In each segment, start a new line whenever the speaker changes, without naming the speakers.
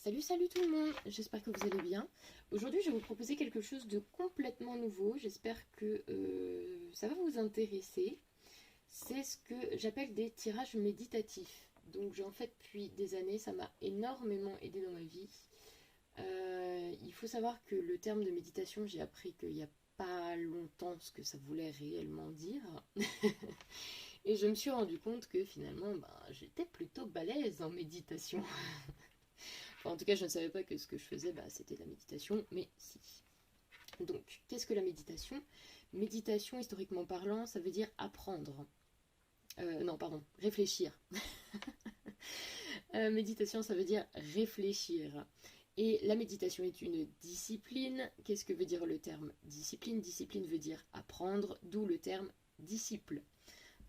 Salut tout le monde, j'espère que vous allez bien. Aujourd'hui je vais vous proposer quelque chose de complètement nouveau, j'espère que ça va vous intéresser. C'est ce que j'appelle des tirages méditatifs. Donc j'en fais depuis des années, ça m'a énormément aidé dans ma vie. Il faut savoir que le terme de méditation, j'ai appris qu'il n'y a pas longtemps ce que ça voulait réellement dire. Et je me suis rendu compte que finalement j'étais plutôt balèze en méditation. Enfin, en tout cas, je ne savais pas que ce que je faisais, c'était de la méditation, mais si. Donc, qu'est-ce que la méditation? Méditation, historiquement parlant, ça veut dire apprendre. Non, pardon, réfléchir. Méditation, ça veut dire réfléchir. Et la méditation est une discipline. Qu'est-ce que veut dire le terme discipline? Discipline veut dire apprendre, d'où le terme disciple.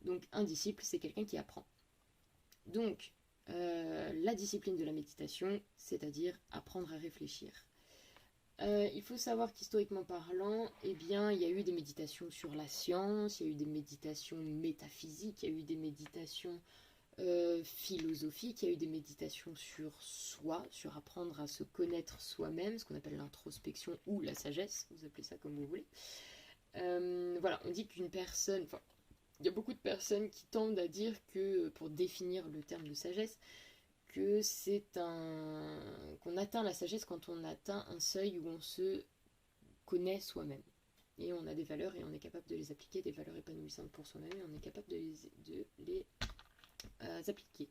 Donc, un disciple, c'est quelqu'un qui apprend. Donc, la discipline de la méditation, c'est-à-dire apprendre à réfléchir. Il faut savoir qu'historiquement parlant, il y a eu des méditations sur la science, il y a eu des méditations métaphysiques, il y a eu des méditations philosophiques, il y a eu des méditations sur soi, sur apprendre à se connaître soi-même, ce qu'on appelle l'introspection ou la sagesse, vous appelez ça comme vous voulez. Voilà, on dit qu'une personne... Il y a beaucoup de personnes qui tendent à dire que, pour définir le terme de sagesse, que qu'on atteint la sagesse quand on atteint un seuil où on se connaît soi-même. Et on a des valeurs et on est capable de les appliquer, des valeurs épanouissantes pour soi-même, et on est capable de les appliquer.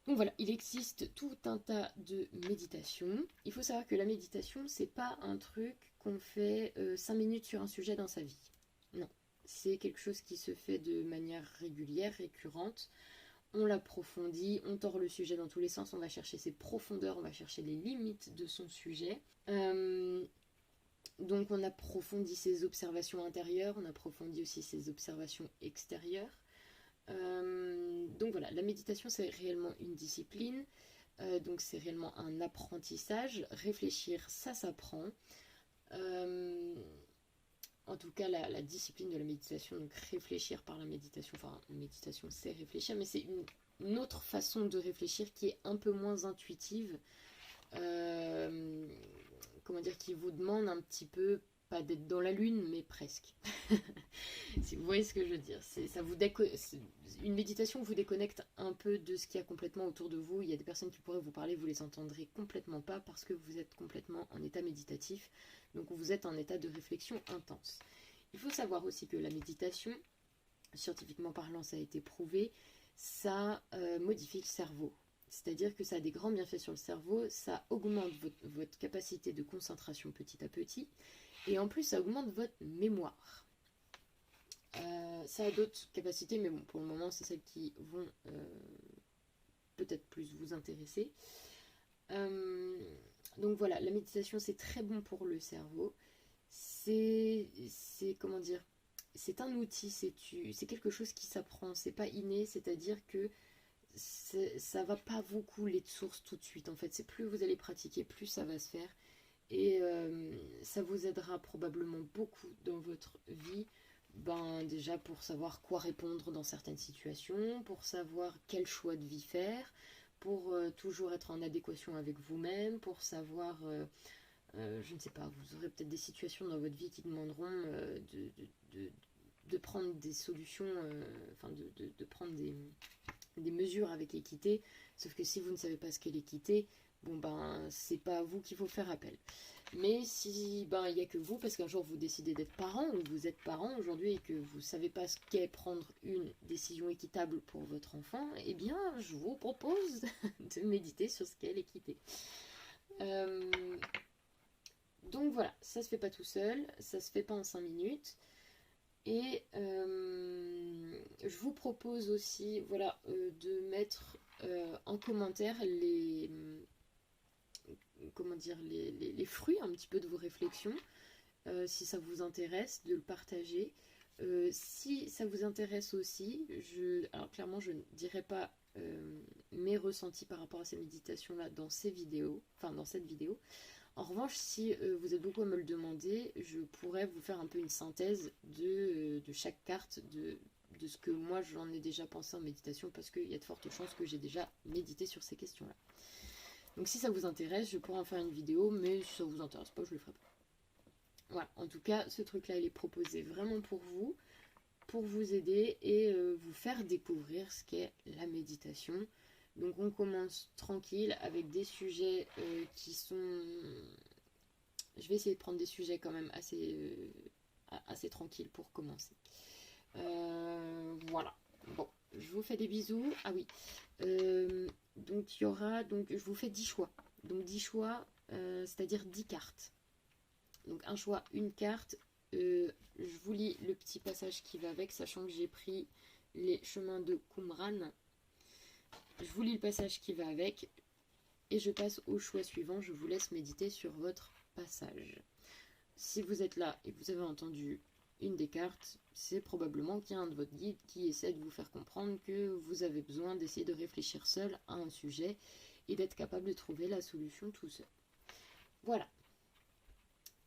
Donc voilà, il existe tout un tas de méditations. Il faut savoir que la méditation, c'est pas un truc qu'on fait 5 minutes sur un sujet dans sa vie. Non. C'est quelque chose qui se fait de manière régulière, récurrente. On l'approfondit, on tord le sujet dans tous les sens, on va chercher ses profondeurs, on va chercher les limites de son sujet. Donc on approfondit ses observations intérieures, on approfondit aussi ses observations extérieures. Donc voilà, la méditation c'est réellement une discipline, donc c'est réellement un apprentissage. Réfléchir, ça s'apprend. En tout cas, la discipline de la méditation, donc réfléchir par la méditation, enfin, méditation c'est réfléchir, mais c'est une autre façon de réfléchir qui est un peu moins intuitive, comment dire, qui vous demande un petit peu, pas d'être dans la lune, mais presque. Si vous voyez ce que je veux dire, une méditation vous déconnecte un peu de ce qu'il y a complètement autour de vous. Il y a des personnes qui pourraient vous parler, vous les entendrez complètement pas parce que vous êtes complètement en état méditatif. Donc vous êtes en état de réflexion intense. Il faut savoir aussi que la méditation, scientifiquement parlant, ça a été prouvé, ça modifie le cerveau. C'est-à-dire que ça a des grands bienfaits sur le cerveau, ça augmente votre capacité de concentration petit à petit, et en plus ça augmente votre mémoire. Ça a d'autres capacités, mais bon, pour le moment, c'est celles qui vont peut-être plus vous intéresser. Donc voilà, la méditation, c'est très bon pour le cerveau. C'est comment dire, c'est un outil, c'est quelque chose qui s'apprend, c'est pas inné, c'est-à-dire que ça va pas vous couler de source tout de suite. En fait, c'est plus vous allez pratiquer, plus ça va se faire. Et ça vous aidera probablement beaucoup dans votre vie. Déjà pour savoir quoi répondre dans certaines situations, pour savoir quel choix de vie faire, pour toujours être en adéquation avec vous-même, pour savoir, je ne sais pas, vous aurez peut-être des situations dans votre vie qui demanderont de prendre des solutions, de prendre des mesures avec l'équité, sauf que si vous ne savez pas ce qu'est l'équité, c'est pas à vous qu'il faut faire appel. Mais si il n'y a que vous, parce qu'un jour vous décidez d'être parent, ou vous êtes parent aujourd'hui et que vous ne savez pas ce qu'est prendre une décision équitable pour votre enfant, eh bien je vous propose de méditer sur ce qu'est l'équité. Donc voilà, ça se fait pas tout seul, ça se fait pas en 5 minutes. Et je vous propose aussi de mettre en commentaire les fruits un petit peu de vos réflexions, si ça vous intéresse, de le partager. Si ça vous intéresse aussi, alors clairement je ne dirai pas mes ressentis par rapport à ces méditations-là dans cette vidéo. En revanche, si vous êtes beaucoup à me le demander, je pourrais vous faire un peu une synthèse de chaque carte, de ce que moi j'en ai déjà pensé en méditation, parce qu'il y a de fortes chances que j'ai déjà médité sur ces questions-là. Donc si ça vous intéresse, je pourrais en faire une vidéo, mais si ça vous intéresse pas, je le ferai pas. Voilà, en tout cas, ce truc-là, il est proposé vraiment pour vous aider et vous faire découvrir ce qu'est la méditation. Donc on commence tranquille avec des sujets qui sont... Je vais essayer de prendre des sujets quand même assez tranquilles pour commencer. Voilà. Bon, je vous fais des bisous. Ah oui. Donc il y aura... Donc je vous fais 10 choix. Donc 10 choix, c'est-à-dire 10 cartes. Donc un choix, une carte. Je vous lis le petit passage qui va avec, sachant que j'ai pris les chemins de Qumran. Je vous lis le passage qui va avec et je passe au choix suivant. Je vous laisse méditer sur votre passage. Si vous êtes là et que vous avez entendu une des cartes, c'est probablement qu'il y a un de votre guide qui essaie de vous faire comprendre que vous avez besoin d'essayer de réfléchir seul à un sujet et d'être capable de trouver la solution tout seul. Voilà.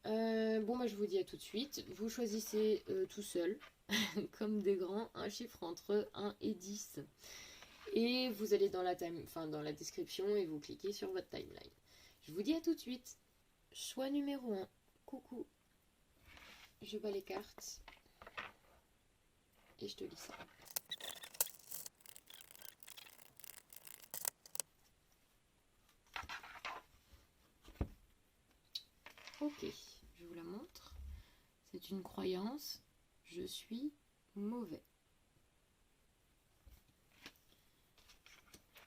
Bon, bah, je vous dis à tout de suite. Vous choisissez tout seul, comme des grands, un chiffre entre 1 et 10. Et vous allez dans la description et vous cliquez sur votre timeline. Je vous dis à tout de suite. Choix numéro 1. Coucou. Je bats les cartes. Et je te lis ça. Ok, je vous la montre. C'est une croyance. Je suis mauvais.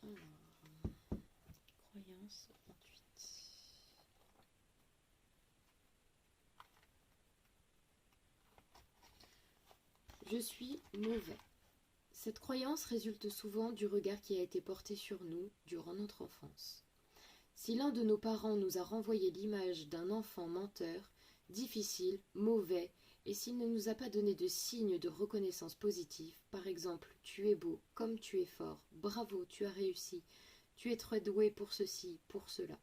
Alors, croyance 28. Je suis mauvais. Cette croyance résulte souvent du regard qui a été porté sur nous durant notre enfance. Si l'un de nos parents nous a renvoyé l'image d'un enfant menteur, difficile, mauvais, et s'il ne nous a pas donné de signes de reconnaissance positive, par exemple « tu es beau »,« comme tu es fort »,« bravo, tu as réussi »,« tu es très doué pour ceci, pour cela »,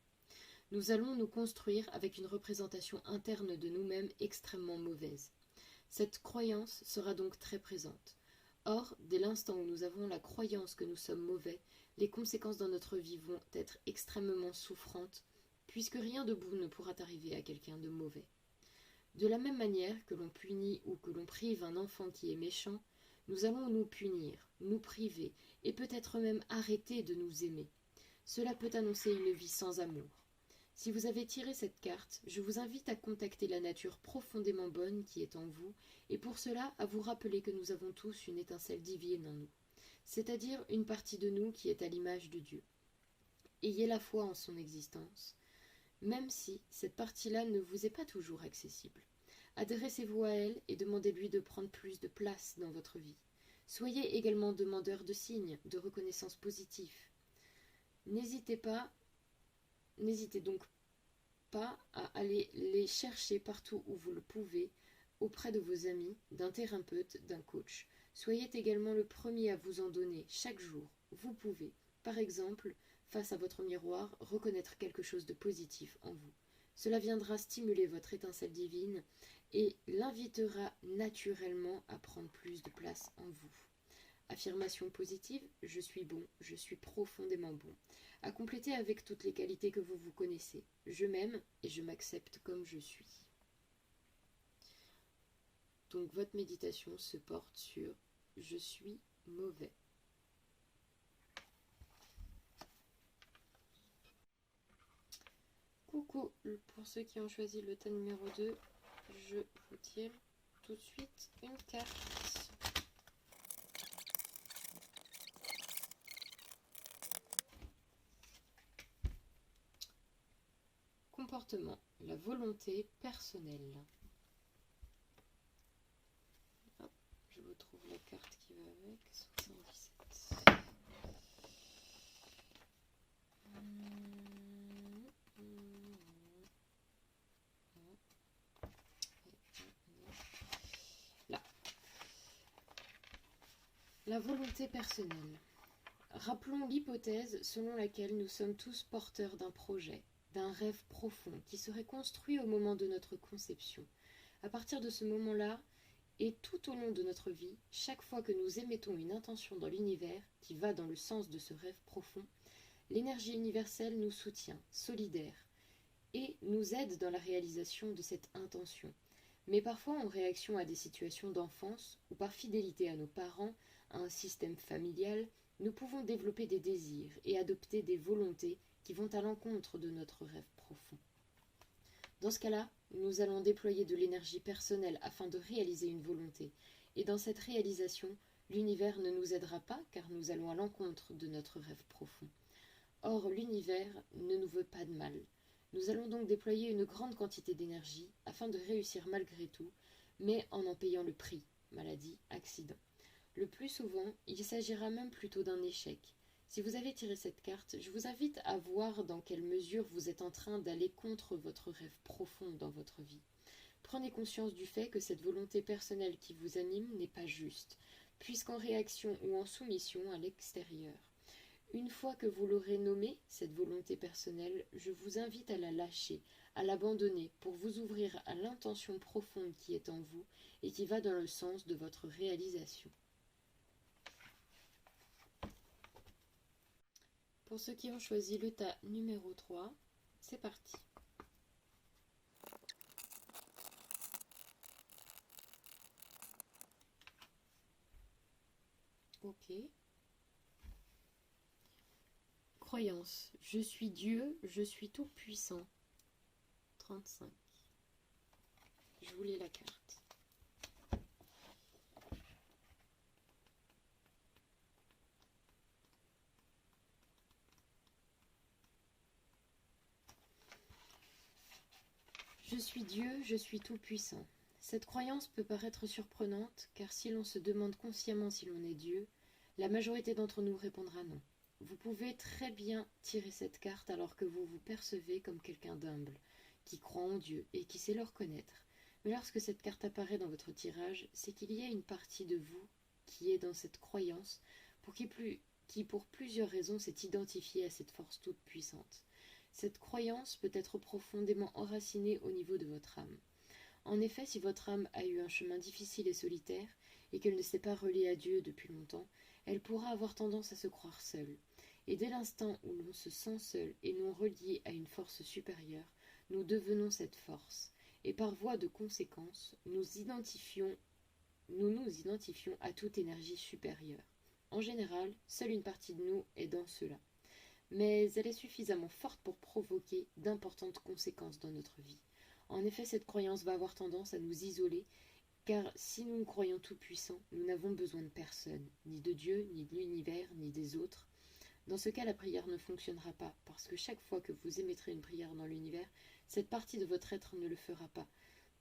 nous allons nous construire avec une représentation interne de nous-mêmes extrêmement mauvaise. Cette croyance sera donc très présente. Or, dès l'instant où nous avons la croyance que nous sommes mauvais, les conséquences dans notre vie vont être extrêmement souffrantes, puisque rien de bon ne pourra arriver à quelqu'un de mauvais. De la même manière que l'on punit ou que l'on prive un enfant qui est méchant, nous allons nous punir, nous priver, et peut-être même arrêter de nous aimer. Cela peut annoncer une vie sans amour. Si vous avez tiré cette carte, je vous invite à contacter la nature profondément bonne qui est en vous, et pour cela à vous rappeler que nous avons tous une étincelle divine en nous, c'est-à-dire une partie de nous qui est à l'image de Dieu. Ayez la foi en son existence, même si cette partie-là ne vous est pas toujours accessible. Adressez-vous à elle et demandez-lui de prendre plus de place dans votre vie. Soyez également demandeur de signes, de reconnaissance positive. N'hésitez donc pas à aller les chercher partout où vous le pouvez, auprès de vos amis, d'un thérapeute, d'un coach. Soyez également le premier à vous en donner chaque jour. Vous pouvez, par exemple, face à votre miroir, reconnaître quelque chose de positif en vous. Cela viendra stimuler votre étincelle divine et l'invitera naturellement à prendre plus de place en vous. Affirmation positive, je suis bon, je suis profondément bon. À compléter avec toutes les qualités que vous connaissez. Je m'aime et je m'accepte comme je suis. Donc votre méditation se porte sur je suis mauvais. Coucou, pour ceux qui ont choisi le tas numéro 2, je vous tire tout de suite une carte. Comportement, la volonté personnelle. Hop, je vous trouve la carte qui va avec, 77. Là. La volonté personnelle. Rappelons l'hypothèse selon laquelle nous sommes tous porteurs d'un projet, d'un rêve profond qui serait construit au moment de notre conception. À partir de ce moment-là, et tout au long de notre vie, chaque fois que nous émettons une intention dans l'univers qui va dans le sens de ce rêve profond, L'énergie universelle nous soutient, solidaire, et nous aide dans la réalisation de cette intention. Mais parfois, en réaction à des situations d'enfance ou par fidélité à nos parents, à un système familial, nous pouvons développer des désirs et adopter des volontés qui vont à l'encontre de notre rêve profond. Dans ce cas-là, nous allons déployer de l'énergie personnelle afin de réaliser une volonté. Et dans cette réalisation, l'univers ne nous aidera pas car nous allons à l'encontre de notre rêve profond. Or, l'univers ne nous veut pas de mal. Nous allons donc déployer une grande quantité d'énergie afin de réussir malgré tout, mais en payant le prix, maladie, accident. Le plus souvent, il s'agira même plutôt d'un échec. Si vous avez tiré cette carte, je vous invite à voir dans quelle mesure vous êtes en train d'aller contre votre rêve profond dans votre vie. Prenez conscience du fait que cette volonté personnelle qui vous anime n'est pas juste, puisqu'en réaction ou en soumission à l'extérieur. Une fois que vous l'aurez nommée, cette volonté personnelle, je vous invite à la lâcher, à l'abandonner pour vous ouvrir à l'intention profonde qui est en vous et qui va dans le sens de votre réalisation. Pour ceux qui ont choisi le tas numéro 3, c'est parti. Ok. Croyance. Je suis Dieu, je suis tout puissant. 35. Je voulais la carte. Je suis Dieu, je suis tout puissant. Cette croyance peut paraître surprenante, car si l'on se demande consciemment si l'on est Dieu, la majorité d'entre nous répondra non. Vous pouvez très bien tirer cette carte alors que vous vous percevez comme quelqu'un d'humble, qui croit en Dieu et qui sait le reconnaître. Mais lorsque cette carte apparaît dans votre tirage, c'est qu'il y a une partie de vous qui est dans cette croyance qui pour plusieurs raisons s'est identifiée à cette force toute puissante. Cette croyance peut être profondément enracinée au niveau de votre âme. En effet, si votre âme a eu un chemin difficile et solitaire, et qu'elle ne s'est pas reliée à Dieu depuis longtemps, elle pourra avoir tendance à se croire seule. Et dès l'instant où l'on se sent seul et non relié à une force supérieure, nous devenons cette force. Et par voie de conséquence, nous nous identifions à toute énergie supérieure. En général, seule une partie de nous est dans cela. Mais elle est suffisamment forte pour provoquer d'importantes conséquences dans notre vie. En effet, cette croyance va avoir tendance à nous isoler, car si nous nous croyons tout-puissants, nous n'avons besoin de personne, ni de Dieu, ni de l'univers, ni des autres. Dans ce cas, la prière ne fonctionnera pas, parce que chaque fois que vous émettrez une prière dans l'univers, cette partie de votre être ne le fera pas,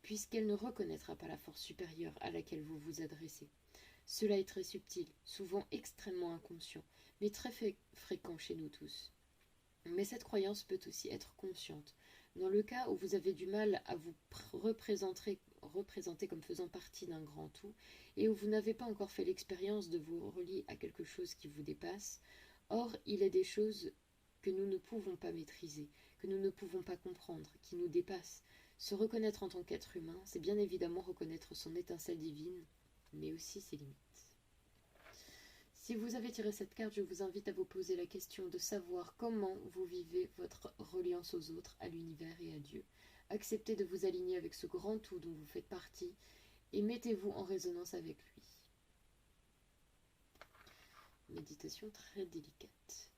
puisqu'elle ne reconnaîtra pas la force supérieure à laquelle vous vous adressez. Cela est très subtil, souvent extrêmement inconscient, mais très fréquent chez nous tous. Mais cette croyance peut aussi être consciente. Dans le cas où vous avez du mal à vous représenter comme faisant partie d'un grand tout, et où vous n'avez pas encore fait l'expérience de vous relier à quelque chose qui vous dépasse, or il est des choses que nous ne pouvons pas maîtriser, que nous ne pouvons pas comprendre, qui nous dépassent. Se reconnaître en tant qu'être humain, c'est bien évidemment reconnaître son étincelle divine, mais aussi ses limites. Si vous avez tiré cette carte, je vous invite à vous poser la question de savoir comment vous vivez votre reliance aux autres, à l'univers et à Dieu. Acceptez de vous aligner avec ce grand tout dont vous faites partie et mettez-vous en résonance avec lui. Méditation très délicate.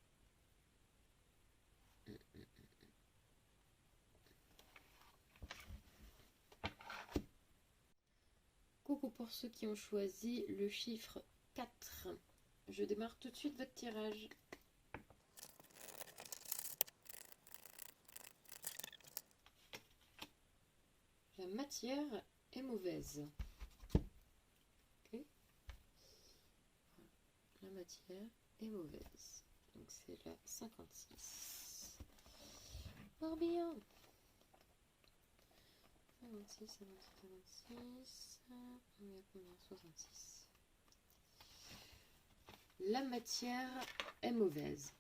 Coucou pour ceux qui ont choisi le chiffre 4. Je démarre tout de suite votre tirage. La matière est mauvaise. Okay. La matière est mauvaise. Donc c'est la 56. Barbillon. 56, 56. On est à combien? 66. La matière est mauvaise.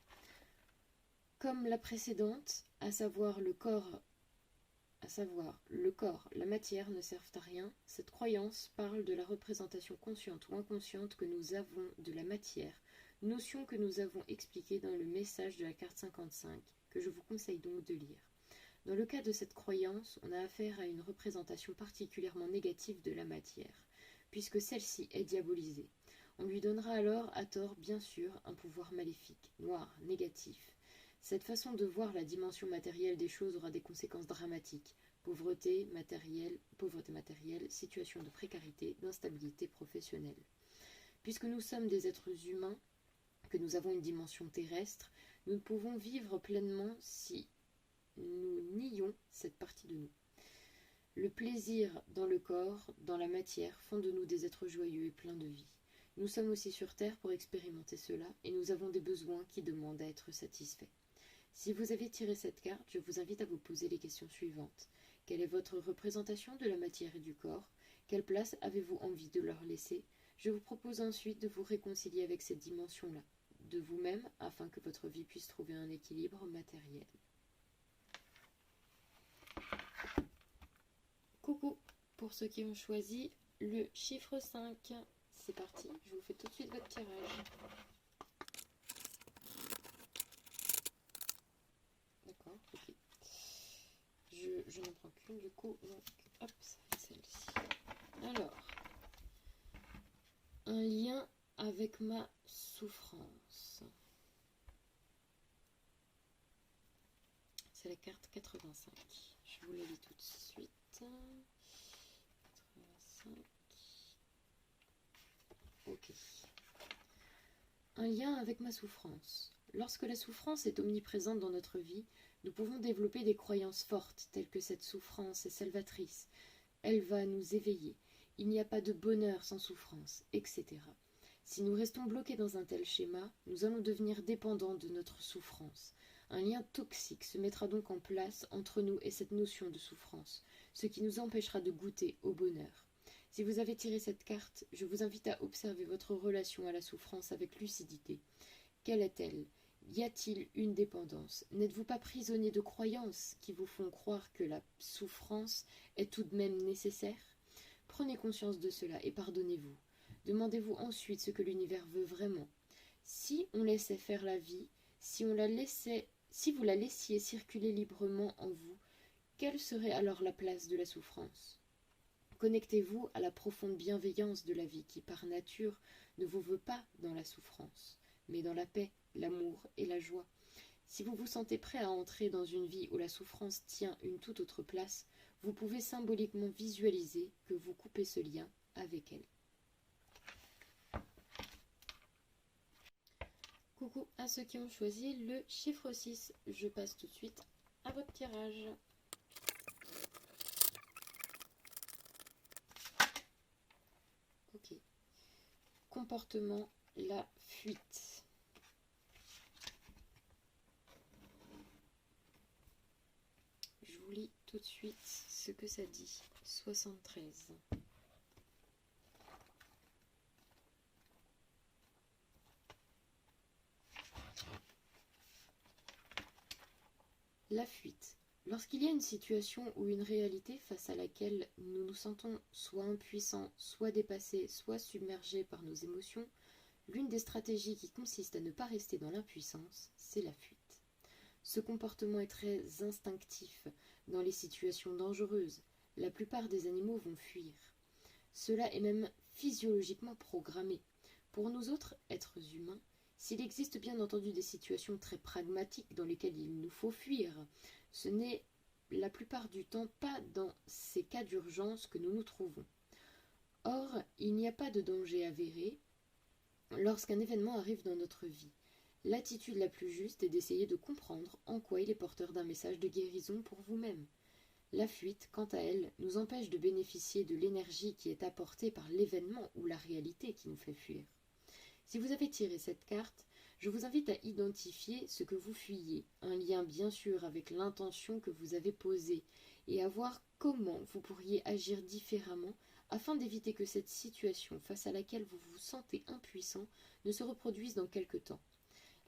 Comme la précédente, à savoir le corps, la matière ne servent à rien, cette croyance parle de la représentation consciente ou inconsciente que nous avons de la matière, notion que nous avons expliquée dans le message de la carte 55, que je vous conseille donc de lire. Dans le cas de cette croyance, on a affaire à une représentation particulièrement négative de la matière, puisque celle-ci est diabolisée. On lui donnera alors, à tort bien sûr, un pouvoir maléfique, noir, négatif. Cette façon de voir la dimension matérielle des choses aura des conséquences dramatiques. Pauvreté matérielle, situation de précarité, d'instabilité professionnelle. Puisque nous sommes des êtres humains, que nous avons une dimension terrestre, nous ne pouvons vivre pleinement si nous nions cette partie de nous. Le plaisir dans le corps, dans la matière, font de nous des êtres joyeux et pleins de vie. Nous sommes aussi sur Terre pour expérimenter cela, et nous avons des besoins qui demandent à être satisfaits. Si vous avez tiré cette carte, je vous invite à vous poser les questions suivantes. Quelle est votre représentation de la matière et du corps? Quelle place avez-vous envie de leur laisser? Je vous propose ensuite de vous réconcilier avec cette dimension-là, de vous-même, afin que votre vie puisse trouver un équilibre matériel. Coucou, pour ceux qui ont choisi le chiffre 5, c'est parti, je vous fais tout de suite votre tirage. D'accord, ok. Je n'en prends qu'une du coup, donc hop, ça fait celle-ci. Alors, un lien avec ma souffrance. C'est la carte 85. Je vous la lis tout de suite. 85. Ok. Un lien avec ma souffrance. Lorsque la souffrance est omniprésente dans notre vie, nous pouvons développer des croyances fortes, telles que cette souffrance est salvatrice. Elle va nous éveiller. Il n'y a pas de bonheur sans souffrance, etc. Si nous restons bloqués dans un tel schéma, nous allons devenir dépendants de notre souffrance. Un lien toxique se mettra donc en place entre nous et cette notion de souffrance, ce qui nous empêchera de goûter au bonheur. Si vous avez tiré cette carte, je vous invite à observer votre relation à la souffrance avec lucidité. Quelle est-elle? Y a-t-il une dépendance? N'êtes-vous pas prisonnier de croyances qui vous font croire que la souffrance est tout de même nécessaire? Prenez conscience de cela et pardonnez-vous. Demandez-vous ensuite ce que l'univers veut vraiment. Si on laissait faire la vie, si vous la laissiez circuler librement en vous, quelle serait alors la place de la souffrance? Connectez-vous à la profonde bienveillance de la vie qui, par nature, ne vous veut pas dans la souffrance, mais dans la paix, l'amour et la joie. Si vous vous sentez prêt à entrer dans une vie où la souffrance tient une toute autre place, vous pouvez symboliquement visualiser que vous coupez ce lien avec elle. Coucou à ceux qui ont choisi le chiffre 6. Je passe tout de suite à votre tirage. Ok. Comportement, la fuite. Je vous lis tout de suite ce que ça dit. 73. La fuite. Lorsqu'il y a une situation ou une réalité face à laquelle nous nous sentons soit impuissants, soit dépassés, soit submergés par nos émotions, l'une des stratégies qui consiste à ne pas rester dans l'impuissance, c'est la fuite. Ce comportement est très instinctif dans les situations dangereuses. La plupart des animaux vont fuir. Cela est même physiologiquement programmé. Pour nous autres êtres humains, s'il existe bien entendu des situations très pragmatiques dans lesquelles il nous faut fuir, ce n'est la plupart du temps pas dans ces cas d'urgence que nous nous trouvons. Or, il n'y a pas de danger avéré lorsqu'un événement arrive dans notre vie. L'attitude la plus juste est d'essayer de comprendre en quoi il est porteur d'un message de guérison pour vous-même. La fuite, quant à elle, nous empêche de bénéficier de l'énergie qui est apportée par l'événement ou la réalité qui nous fait fuir. Si vous avez tiré cette carte, je vous invite à identifier ce que vous fuyez, un lien bien sûr avec l'intention que vous avez posée, et à voir comment vous pourriez agir différemment afin d'éviter que cette situation face à laquelle vous vous sentez impuissant ne se reproduise dans quelque temps.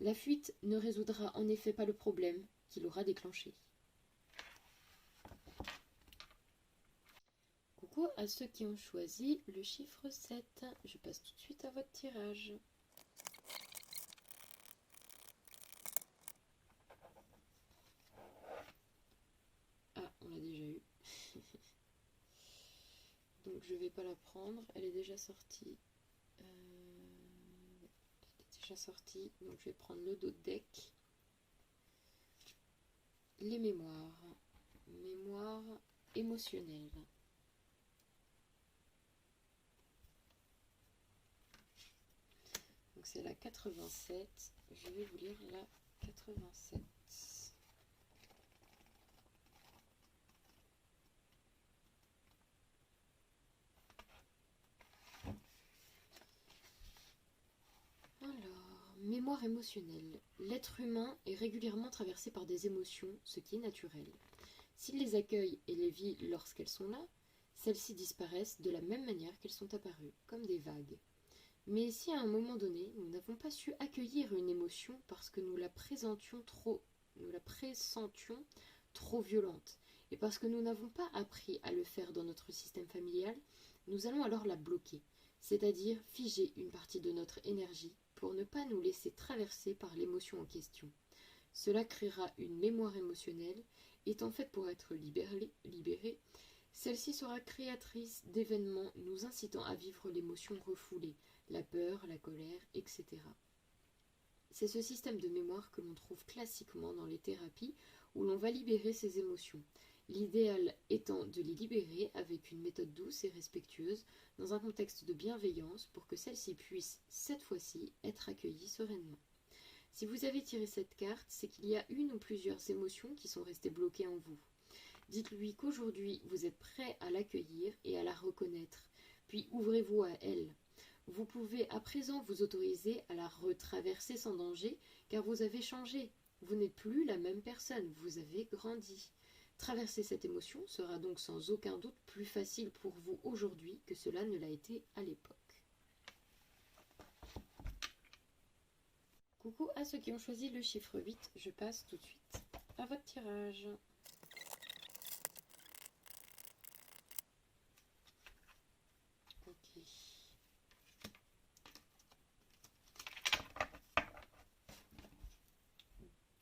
La fuite ne résoudra en effet pas le problème qu'il aura déclenché. Coucou à ceux qui ont choisi le chiffre 7. Je passe tout de suite à votre tirage. donc je vais pas la prendre. Elle est déjà sortie. Donc je vais prendre le dos de deck. Les mémoires. Mémoire émotionnelle. Donc c'est la 87. Je vais vous lire la 87. Alors, mémoire émotionnelle. L'être humain est régulièrement traversé par des émotions, ce qui est naturel. S'il les accueille et les vit lorsqu'elles sont là, celles-ci disparaissent de la même manière qu'elles sont apparues, comme des vagues. Mais si à un moment donné, nous n'avons pas su accueillir une émotion parce que nous la pressentions trop violente, et parce que nous n'avons pas appris à le faire dans notre système familial, nous allons alors la bloquer, c'est-à-dire figer une partie de notre énergie pour ne pas nous laisser traverser par l'émotion en question. Cela créera une mémoire émotionnelle, étant faite pour être libérée. Celle-ci sera créatrice d'événements nous incitant à vivre l'émotion refoulée, la peur, la colère, etc. C'est ce système de mémoire que l'on trouve classiquement dans les thérapies où l'on va libérer ces émotions. L'idéal étant de les libérer avec une méthode douce et respectueuse dans un contexte de bienveillance pour que celles-ci puissent, cette fois-ci, être accueillies sereinement. Si vous avez tiré cette carte, c'est qu'il y a une ou plusieurs émotions qui sont restées bloquées en vous. Dites-lui qu'aujourd'hui, vous êtes prêt à l'accueillir et à la reconnaître, puis ouvrez-vous à elle. Vous pouvez à présent vous autoriser à la retraverser sans danger, car vous avez changé. Vous n'êtes plus la même personne, vous avez grandi. Traverser cette émotion sera donc sans aucun doute plus facile pour vous aujourd'hui que cela ne l'a été à l'époque. Coucou à ceux qui ont choisi le chiffre 8, je passe tout de suite à votre tirage. Ok.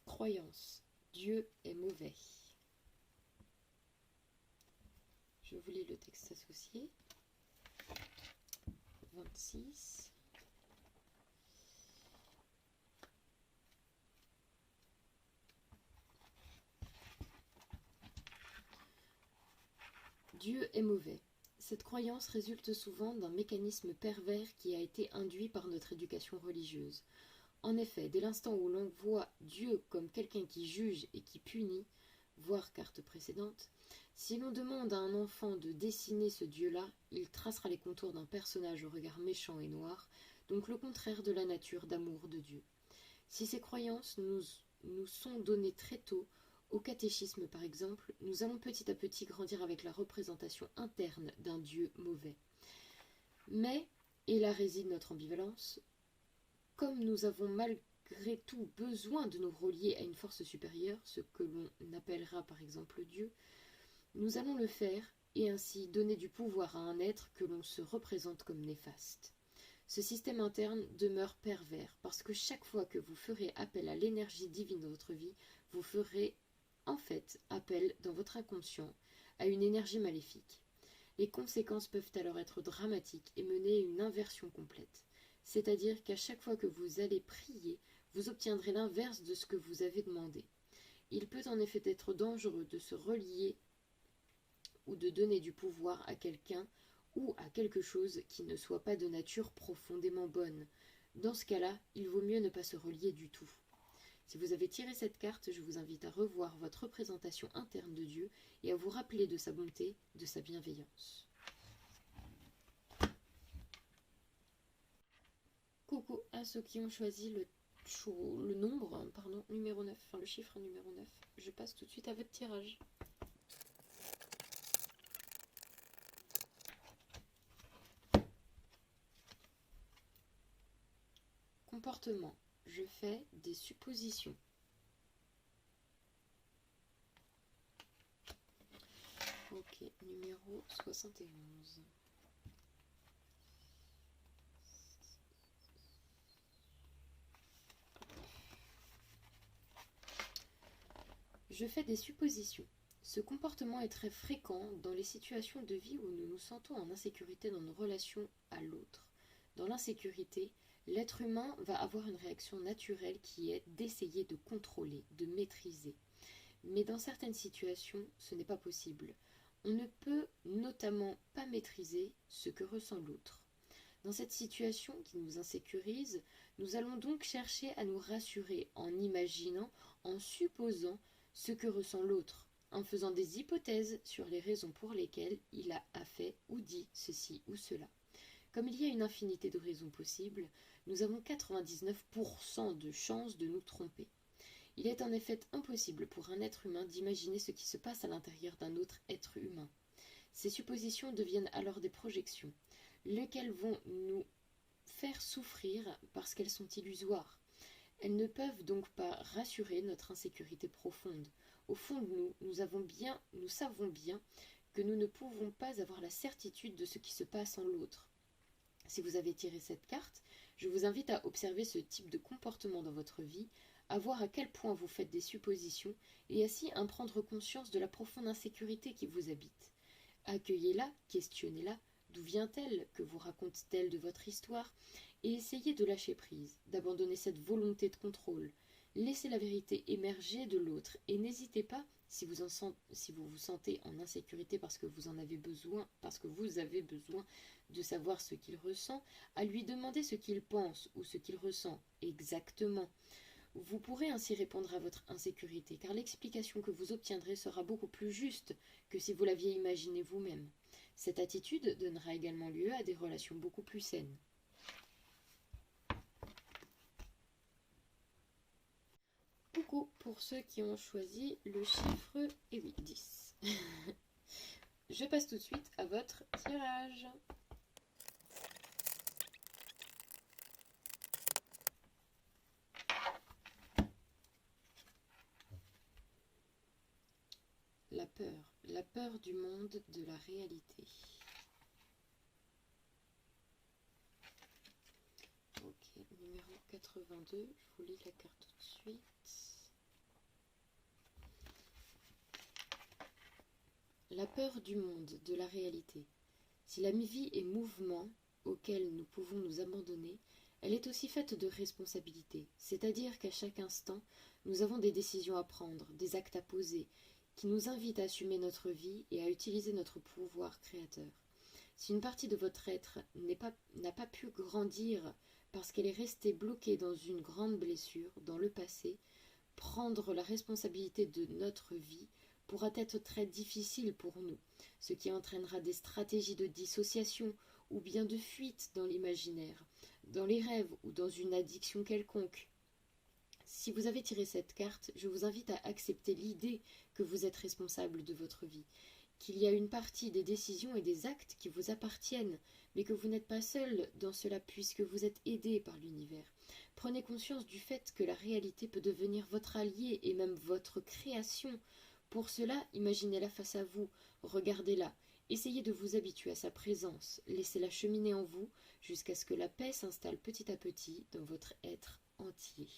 Croyance. Dieu est mauvais. Je vous lis le texte associé. 26. Dieu est mauvais. Cette croyance résulte souvent d'un mécanisme pervers qui a été induit par notre éducation religieuse. En effet, dès l'instant où l'on voit Dieu comme quelqu'un qui juge et qui punit, voire carte précédente, si l'on demande à un enfant de dessiner ce Dieu-là, il tracera les contours d'un personnage au regard méchant et noir, donc le contraire de la nature d'amour de Dieu. Si ces croyances nous sont données très tôt, au catéchisme par exemple, nous allons petit à petit grandir avec la représentation interne d'un Dieu mauvais. Mais, et là réside notre ambivalence, comme nous avons malgré tout besoin de nous relier à une force supérieure, ce que l'on appellera par exemple Dieu, nous allons le faire et ainsi donner du pouvoir à un être que l'on se représente comme néfaste. Ce système interne demeure pervers parce que chaque fois que vous ferez appel à l'énergie divine dans votre vie, vous ferez en fait appel dans votre inconscient à une énergie maléfique. Les conséquences peuvent alors être dramatiques et mener à une inversion complète. C'est-à-dire qu'à chaque fois que vous allez prier, vous obtiendrez l'inverse de ce que vous avez demandé. Il peut en effet être dangereux de se relier ou de donner du pouvoir à quelqu'un ou à quelque chose qui ne soit pas de nature profondément bonne. Dans ce cas-là, il vaut mieux ne pas se relier du tout. Si vous avez tiré cette carte, je vous invite à revoir votre représentation interne de Dieu et à vous rappeler de sa bonté, de sa bienveillance. Coucou à ceux qui ont choisi le numéro 9, enfin le chiffre numéro 9. Je passe tout de suite à votre tirage. Comportement. Je fais des suppositions. Ok, numéro 71. Je fais des suppositions. Ce comportement est très fréquent dans les situations de vie où nous nous sentons en insécurité dans nos relations à l'autre. Dans l'insécurité, l'être humain va avoir une réaction naturelle qui est d'essayer de contrôler, de maîtriser. Mais dans certaines situations, ce n'est pas possible. On ne peut notamment pas maîtriser ce que ressent l'autre. Dans cette situation qui nous insécurise, nous allons donc chercher à nous rassurer en imaginant, en supposant ce que ressent l'autre, en faisant des hypothèses sur les raisons pour lesquelles il a fait ou dit ceci ou cela. Comme il y a une infinité de raisons possibles, nous avons 99% de chances de nous tromper. Il est en effet impossible pour un être humain d'imaginer ce qui se passe à l'intérieur d'un autre être humain. Ces suppositions deviennent alors des projections, lesquelles vont nous faire souffrir parce qu'elles sont illusoires. Elles ne peuvent donc pas rassurer notre insécurité profonde. Au fond de nous, nous savons bien que nous ne pouvons pas avoir la certitude de ce qui se passe en l'autre. Si vous avez tiré cette carte, je vous invite à observer ce type de comportement dans votre vie, à voir à quel point vous faites des suppositions et ainsi à prendre conscience de la profonde insécurité qui vous habite. Accueillez-la, questionnez-la, d'où vient-elle, que vous raconte-t-elle de votre histoire, et essayez de lâcher prise, d'abandonner cette volonté de contrôle. Laissez la vérité émerger de l'autre et n'hésitez pas, si vous vous sentez en insécurité parce que vous avez besoin de savoir ce qu'il ressent, à lui demander ce qu'il pense ou ce qu'il ressent exactement. Vous pourrez ainsi répondre à votre insécurité, car l'explication que vous obtiendrez sera beaucoup plus juste que si vous l'aviez imaginé vous-même. Cette attitude donnera également lieu à des relations beaucoup plus saines. Coucou pour ceux qui ont choisi le chiffre 10. Je passe tout de suite à votre tirage. La peur du monde de la réalité. Ok, numéro 82, je vous lis la carte tout de suite. La peur du monde de la réalité. Si la vie est mouvement auquel nous pouvons nous abandonner, elle est aussi faite de responsabilités, c'est-à-dire qu'à chaque instant, nous avons des décisions à prendre, des actes à poser, qui nous invitent à assumer notre vie et à utiliser notre pouvoir créateur. Si une partie de votre être n'a pas pu grandir parce qu'elle est restée bloquée dans une grande blessure, dans le passé, prendre la responsabilité de notre vie pourra être très difficile pour nous, ce qui entraînera des stratégies de dissociation ou bien de fuite dans l'imaginaire, dans les rêves ou dans une addiction quelconque. Si vous avez tiré cette carte, je vous invite à accepter l'idée que vous êtes responsable de votre vie, qu'il y a une partie des décisions et des actes qui vous appartiennent, mais que vous n'êtes pas seul dans cela puisque vous êtes aidé par l'univers. Prenez conscience du fait que la réalité peut devenir votre allié et même votre création. Pour cela, imaginez-la face à vous, regardez-la, essayez de vous habituer à sa présence, laissez-la cheminer en vous jusqu'à ce que la paix s'installe petit à petit dans votre être entier.